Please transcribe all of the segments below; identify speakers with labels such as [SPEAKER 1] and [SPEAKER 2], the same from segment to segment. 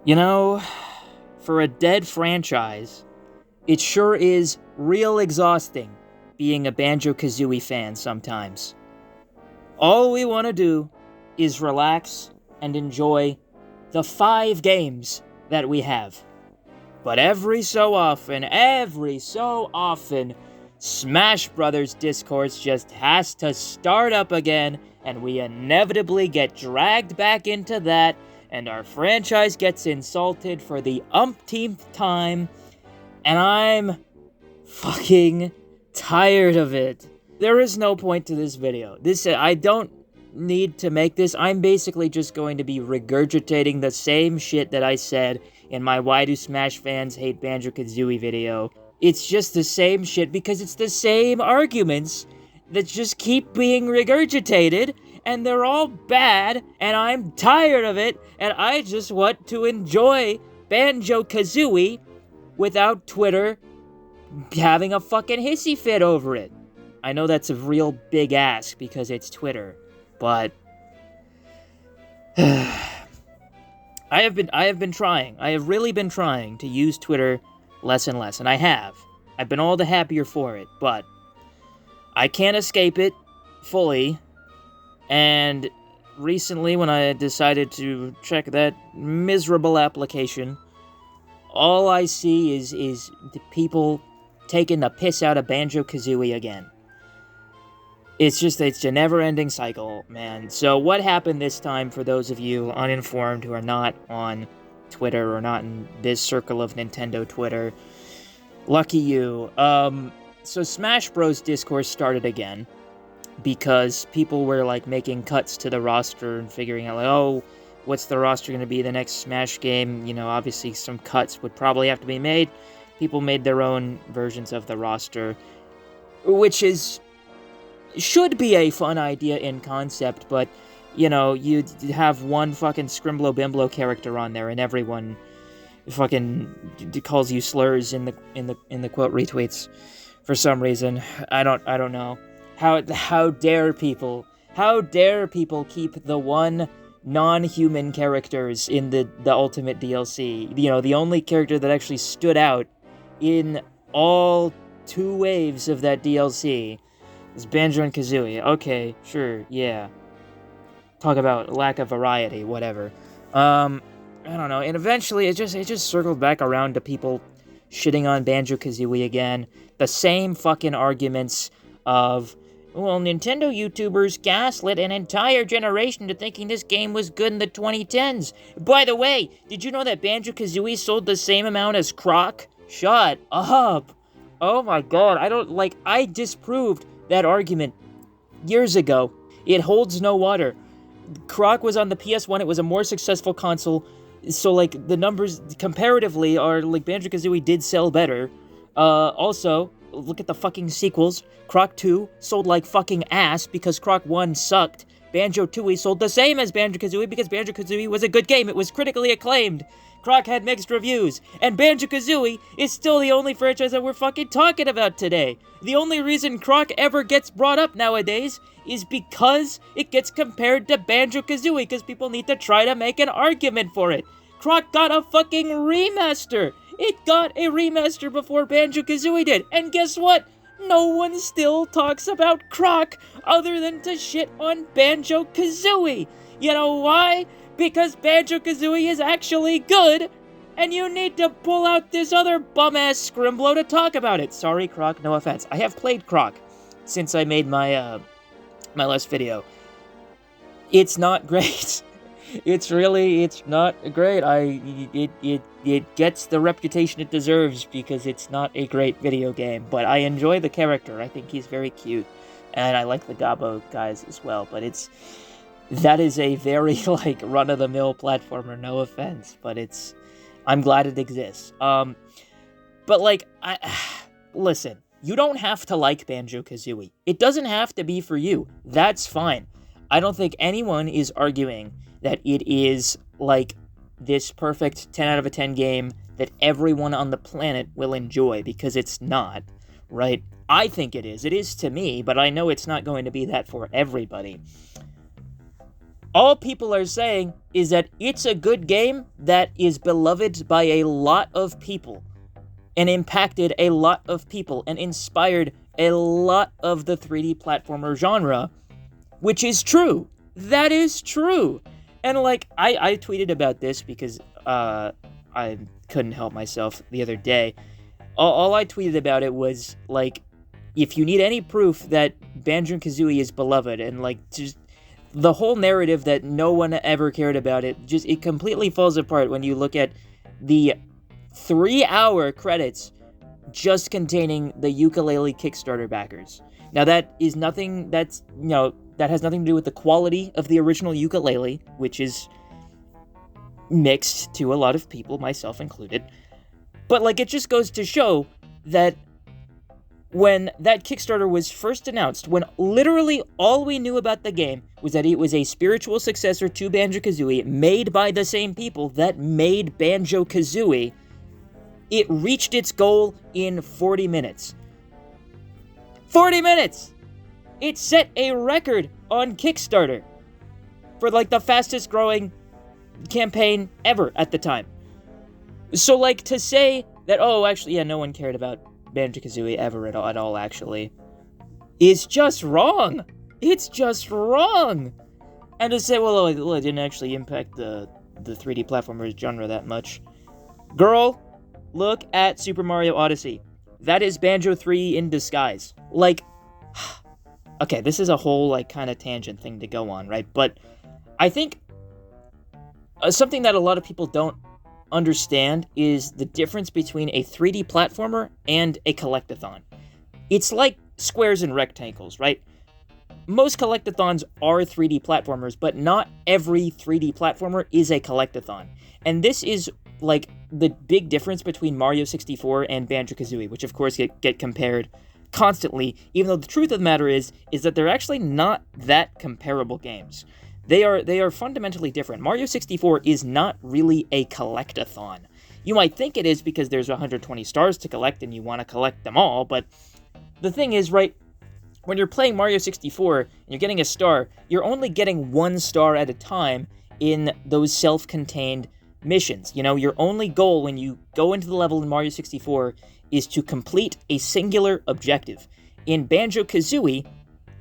[SPEAKER 1] You know, for a dead franchise, it sure is real exhausting being a Banjo-Kazooie fan sometimes. All we want to do is relax and enjoy the 5 games that we have. But every so often, Smash Brothers discourse just has to start up again, and we inevitably get dragged back into that, and our franchise gets insulted for the umpteenth time, and I'm fucking tired of it. There is no point to this video. I don't need to make this. I'm basically just going to be regurgitating the same shit that I said in my Why Do Smash Fans Hate Banjo-Kazooie video. It's just the same shit because it's the same arguments that just keep being regurgitated, and they're all bad, and I'm tired of it, and I just want to enjoy Banjo-Kazooie without Twitter having a fucking hissy fit over it. I know that's a real big ask because it's Twitter, but I have been trying. I have really been trying to use Twitter less and less, and I have. I've been all the happier for it, but I can't escape it fully. And recently, when I decided to check that miserable application, all I see is the people taking the piss out of Banjo-Kazooie again. It's a never-ending cycle, man. So what happened this time, for those of you uninformed who are not on Twitter or not in this circle of Nintendo Twitter? Lucky you. So Smash Bros. Discourse started again because people were, like, making cuts to the roster and figuring out, like, oh, what's the roster going to be the next Smash game? You know, obviously some cuts would probably have to be made. People made their own versions of the roster, which should be a fun idea in concept, but, you know, you'd have one fucking Scrimblow Bimblow character on there, and everyone fucking calls you slurs in the quote retweets for some reason. I don't know. How dare people keep the one non-human characters in the Ultimate DLC? You know, the only character that actually stood out in all 2 waves of that DLC is Banjo and Kazooie. Okay, sure, yeah. Talk about lack of variety, whatever. I don't know. And eventually, it just circled back around to people shitting on Banjo-Kazooie again. The same fucking arguments of, well, Nintendo YouTubers gaslit an entire generation to thinking this game was good in the 2010s. By the way, did you know that Banjo-Kazooie sold the same amount as Croc? Shut up. Oh my god, I disproved that argument years ago. It holds no water. Croc was on the PS1, it was a more successful console, so, like, the numbers comparatively are, like, Banjo-Kazooie did sell better. Also, look at the fucking sequels. Croc 2 sold like fucking ass because Croc 1 sucked. Banjo-Tooie sold the same as Banjo-Kazooie because Banjo-Kazooie was a good game. It was critically acclaimed. Croc had mixed reviews. And Banjo-Kazooie is still the only franchise that we're fucking talking about today. The only reason Croc ever gets brought up nowadays is because it gets compared to Banjo-Kazooie, because people need to try to make an argument for it. Croc got a fucking remaster! It got a remaster before Banjo-Kazooie did, and guess what? No one still talks about Croc other than to shit on Banjo-Kazooie. You know why? Because Banjo-Kazooie is actually good, and you need to pull out this other bum-ass Scrimblow to talk about it. Sorry, Croc, no offense. I have played Croc since I made my last video. It's not great. It's not great. It gets the reputation it deserves because it's not a great video game, but I enjoy the character. I think he's very cute, and I like the Gabo guys as well, but that is a very, like, run-of-the-mill platformer, no offense, but I'm glad it exists. But, like, listen, you don't have to like Banjo-Kazooie. It doesn't have to be for you. That's fine. I don't think anyone is arguing that it is, like, this perfect 10 out of a 10 game that everyone on the planet will enjoy, because it's not, right? I think it is. It is to me, but I know it's not going to be that for everybody. All people are saying is that it's a good game that is beloved by a lot of people and impacted a lot of people and inspired a lot of the 3D platformer genre, which is true. That is true. And, like, I tweeted about this because I couldn't help myself the other day. All I tweeted about it was, like, if you need any proof that Banjo-Kazooie is beloved, and, like, just the whole narrative that no one ever cared about it, it completely falls apart when you look at the 3-hour credits just containing the ukulele Kickstarter backers. Now, that has nothing to do with the quality of the original ukulele, which is mixed to a lot of people, myself included. But, like, it just goes to show that when that Kickstarter was first announced, when literally all we knew about the game was that it was a spiritual successor to Banjo-Kazooie, made by the same people that made Banjo-Kazooie, it reached its goal in 40 minutes. 40 minutes! It set a record on Kickstarter for, like, the fastest growing campaign ever at the time. So, like, to say that, oh, actually, yeah, no one cared about Banjo-Kazooie ever at all, actually, is just wrong. It's just wrong. And to say, well, it didn't actually impact the 3D platformers genre that much. Girl, look at Super Mario Odyssey. That is Banjo 3 in disguise. Like, okay, this is a whole, like, kind of tangent thing to go on, right? But I think something that a lot of people don't understand is the difference between a 3D platformer and a collectathon. It's like squares and rectangles, right? Most collectathons are 3D platformers, but not every 3D platformer is a collectathon. And this is, like, the big difference between Mario 64 and Banjo-Kazooie, which of course get compared constantly, even though the truth of the matter is that they're actually not that comparable games. They are fundamentally different. Mario 64 is not really a collectathon. You might think it is because there's 120 stars to collect and you want to collect them all, but the thing is, right, when you're playing Mario 64 and you're getting a star, you're only getting one star at a time in those self-contained missions. You know, your only goal when you go into the level in Mario 64 is to complete a singular objective. In Banjo-Kazooie,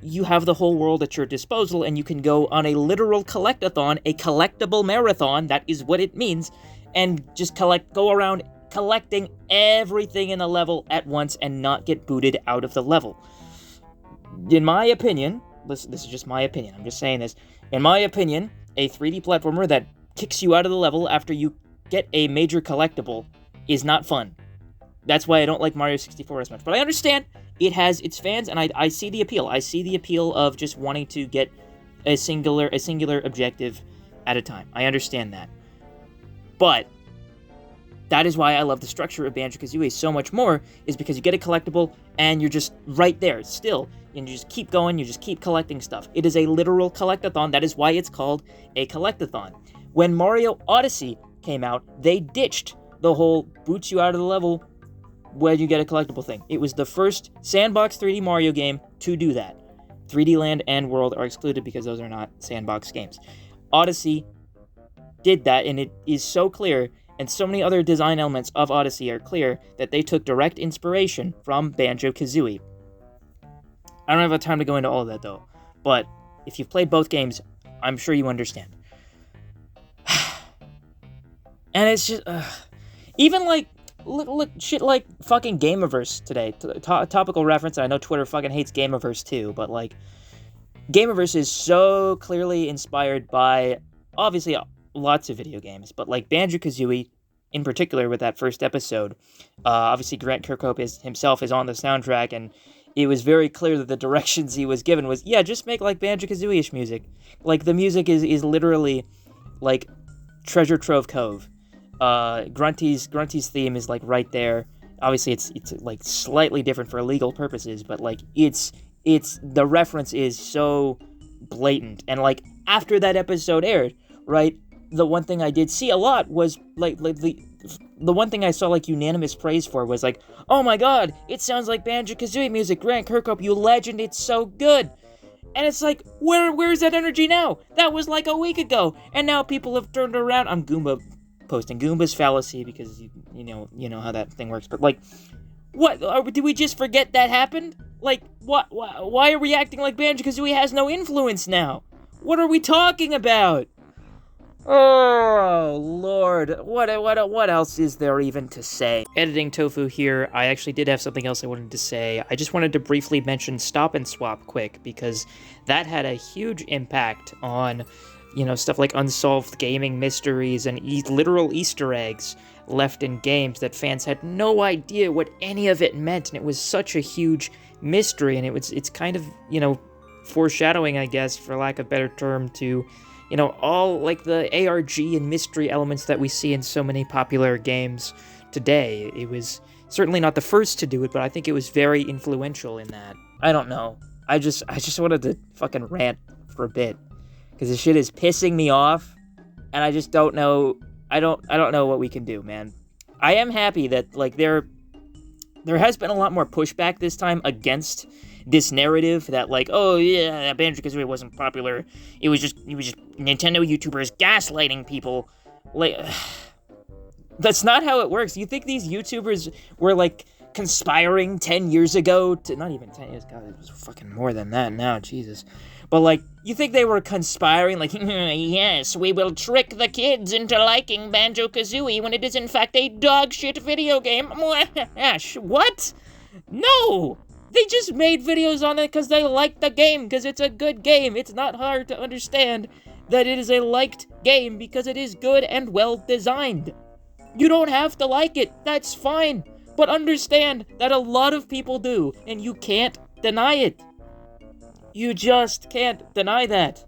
[SPEAKER 1] you have the whole world at your disposal, and you can go on a literal collectathon, a collectible marathon, that is what it means, and just go around collecting everything in the level at once and not get booted out of the level. In my opinion, this is just my opinion, I'm just saying this, in my opinion, a 3D platformer that kicks you out of the level after you get a major collectible is not fun. That's why I don't like Mario 64 as much. But I understand it has its fans, and I see the appeal. I see the appeal of just wanting to get a singular objective at a time. I understand that. But that is why I love the structure of Banjo-Kazooie so much more, is because you get a collectible, and you're just right there, still. And you just keep going, you just keep collecting stuff. It is a literal collectathon. That is why it's called a collectathon. When Mario Odyssey came out, they ditched the whole boots you out of the level when you get a collectible thing. It was the first sandbox 3D Mario game to do that. 3D Land and World are excluded because those are not sandbox games. Odyssey did that, and it is so clear, and so many other design elements of Odyssey are clear, that they took direct inspiration from Banjo-Kazooie. I don't have time to go into all of that, though, but if you've played both games, I'm sure you understand. And it's just, even like, look, shit like fucking Gameaverse today. Topical reference, I know Twitter fucking hates Gameaverse too, but like, Gameaverse is so clearly inspired by, obviously, lots of video games, but like Banjo-Kazooie, in particular with that first episode. Obviously, Grant Kirkhope himself is on the soundtrack, and it was very clear that the directions he was given was, yeah, just make like Banjo-Kazooie-ish music. Like, the music is literally like Treasure Trove Cove. Grunty's theme is like right there. Obviously, it's like slightly different for legal purposes, but like it's the reference is so blatant. And like after that episode aired, right, the one thing I did see a lot was like the one thing I saw like unanimous praise for was like, oh my god, it sounds like Banjo-Kazooie music. Grant Kirkhope, you legend, it's so good. And it's like, where's that energy now? That was like a week ago, and now people have turned around. I'm posting Goomba's fallacy because you know how that thing works. But like, what? Did we just forget that happened? Like, what? Why are we acting like Banjo-Kazooie has no influence now? What are we talking about? Oh, Lord. What else is there even to say? Editing Tofu here, I actually did have something else I wanted to say. I just wanted to briefly mention Stop and Swap quick, because that had a huge impact on, stuff like unsolved gaming mysteries and literal Easter eggs left in games that fans had no idea what any of it meant, and it was such a huge mystery, and it's kind of, foreshadowing, I guess, for lack of a better term, to all like the ARG and mystery elements that we see in so many popular games today. It was certainly not the first to do it, but I think it was very influential in that. I don't know. I just wanted to fucking rant for a bit, because this shit is pissing me off, and I just don't know. I don't know what we can do, man. I am happy that like there has been a lot more pushback this time against this narrative that, like, oh yeah, Banjo-Kazooie wasn't popular. It was just Nintendo YouTubers gaslighting people. Like, that's not how it works. You think these YouTubers were, like, conspiring 10 years ago to... Not even 10 years, God, it was fucking more than that now, Jesus. But, like, you think they were conspiring, like, yes, we will trick the kids into liking Banjo-Kazooie when it is in fact a dog-shit video game? What? No! They just made videos on it because they liked the game, because it's a good game. It's not hard to understand that it is a liked game because it is good and well designed. You don't have to like it, that's fine. But understand that a lot of people do, and you can't deny it. You just can't deny that.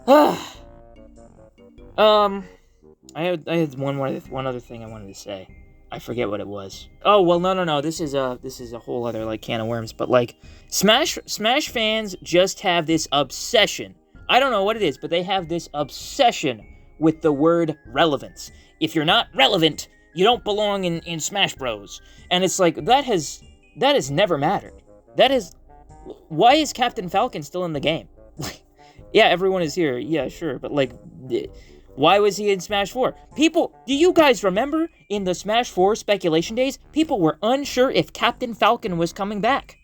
[SPEAKER 1] I had one other thing I wanted to say. I forget what it was. Oh, well, no. This is a whole other, like, can of worms. But, like, Smash fans just have this obsession. I don't know what it is, but they have this obsession with the word relevance. If you're not relevant, you don't belong in Smash Bros. And it's like, that has never mattered. Why is Captain Falcon still in the game? Yeah, everyone is here. Yeah, sure. But, like... Why was he in Smash 4? People, do you guys remember in the Smash 4 speculation days, people were unsure if Captain Falcon was coming back.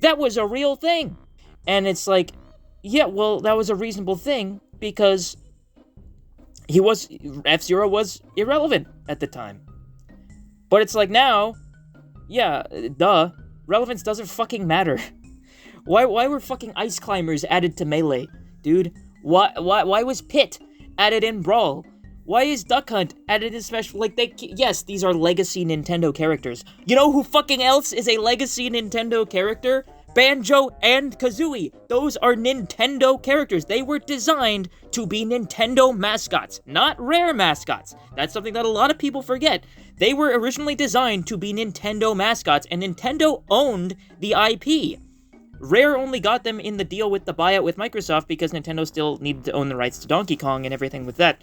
[SPEAKER 1] That was a real thing. And it's like, yeah, well, that was a reasonable thing because F-Zero was irrelevant at the time. But it's like now, yeah, duh, relevance doesn't fucking matter. Why were fucking ice climbers added to Melee, dude? Why was Pit added in Brawl? Why is Duck Hunt added in Smash? Like, yes, these are legacy Nintendo characters. You know who fucking else is a legacy Nintendo character? Banjo and Kazooie. Those are Nintendo characters. They were designed to be Nintendo mascots, not Rare mascots. That's something that a lot of people forget. They were originally designed to be Nintendo mascots, and Nintendo owned the IP. Rare only got them in the deal with the buyout with Microsoft because Nintendo still needed to own the rights to Donkey Kong and everything with that.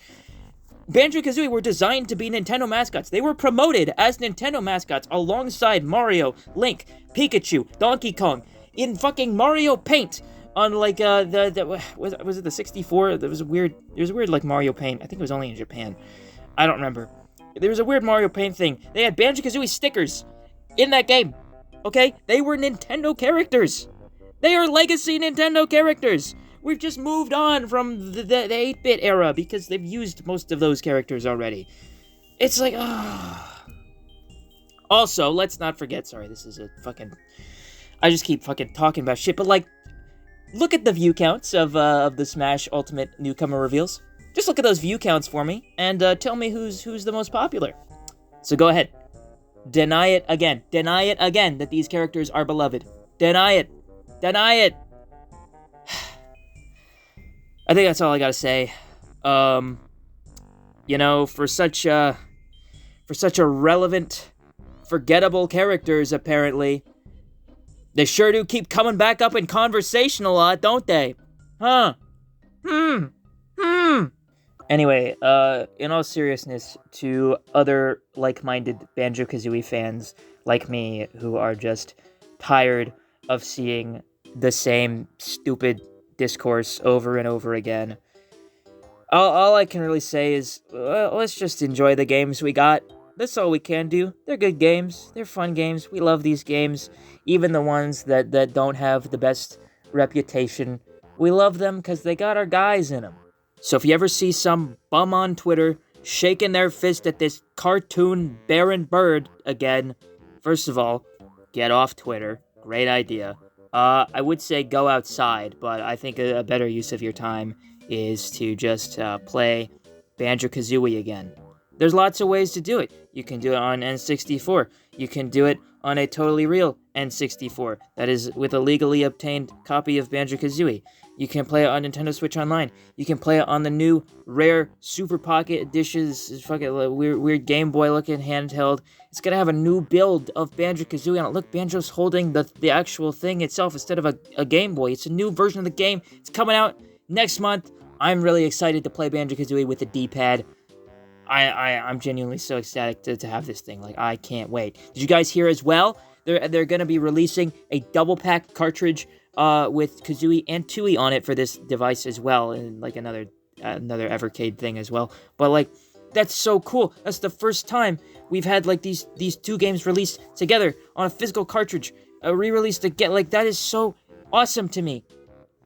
[SPEAKER 1] Banjo-Kazooie were designed to be Nintendo mascots. They were promoted as Nintendo mascots alongside Mario, Link, Pikachu, Donkey Kong, in fucking Mario Paint on like was it the 64? There was a weird like Mario Paint. I think it was only in Japan. I don't remember. There was a weird Mario Paint thing. They had Banjo-Kazooie stickers in that game. Okay? They were Nintendo characters. They are legacy Nintendo characters. We've just moved on from the 8-bit era because they've used most of those characters already. It's like, Also, let's not forget, sorry, this is a fucking... I just keep fucking talking about shit, but like, look at the view counts of the Smash Ultimate Newcomer reveals. Just look at those view counts for me, and tell me who's the most popular. So go ahead. Deny it again. Deny it again that these characters are beloved. Deny it. Deny it. I think that's all I gotta say. You know, for such a relevant, forgettable characters, apparently, they sure do keep coming back up in conversation a lot, don't they? Huh? Anyway, in all seriousness, to other like-minded Banjo-Kazooie fans like me who are just tired of seeing the same stupid discourse over and over again. All I can really say is, let's just enjoy the games we got. That's all we can do. They're good games. They're fun games. We love these games. Even the ones that don't have the best reputation. We love them because they got our guys in them. So if you ever see some bum on Twitter shaking their fist at this cartoon Baron Bird again, first of all, get off Twitter. Great idea. I would say go outside, but I think a better use of your time is to just play banjo-kazooie again. There's lots of ways to do it. You can do it on N64. You can do it on a totally real N64. That is with a legally obtained copy of banjo-kazooie. You can play it on Nintendo Switch Online. You can play it on the new rare Super Pocket Editions, fucking weird Game Boy looking handheld. It's gonna have a new build of Banjo-Kazooie on it. Look, Banjo's holding the actual thing itself instead of a Game Boy. It's a new version of the game. It's coming out next month. I'm really excited to play Banjo-Kazooie with the D-pad. I'm genuinely so ecstatic to have this thing. Like, I can't wait. Did you guys hear as well? They're gonna be releasing a double pack cartridge with Kazooie and Tooie on it for this device as well, and like another Evercade thing as well. But like, that's so cool. That's the first time we've had like these two games released together on a physical cartridge, a re-release to get like that is so awesome to me.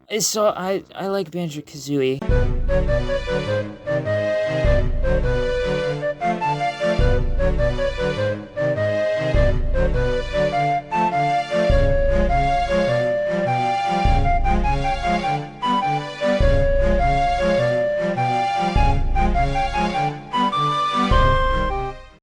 [SPEAKER 1] It's so I like Banjo-Kazooie.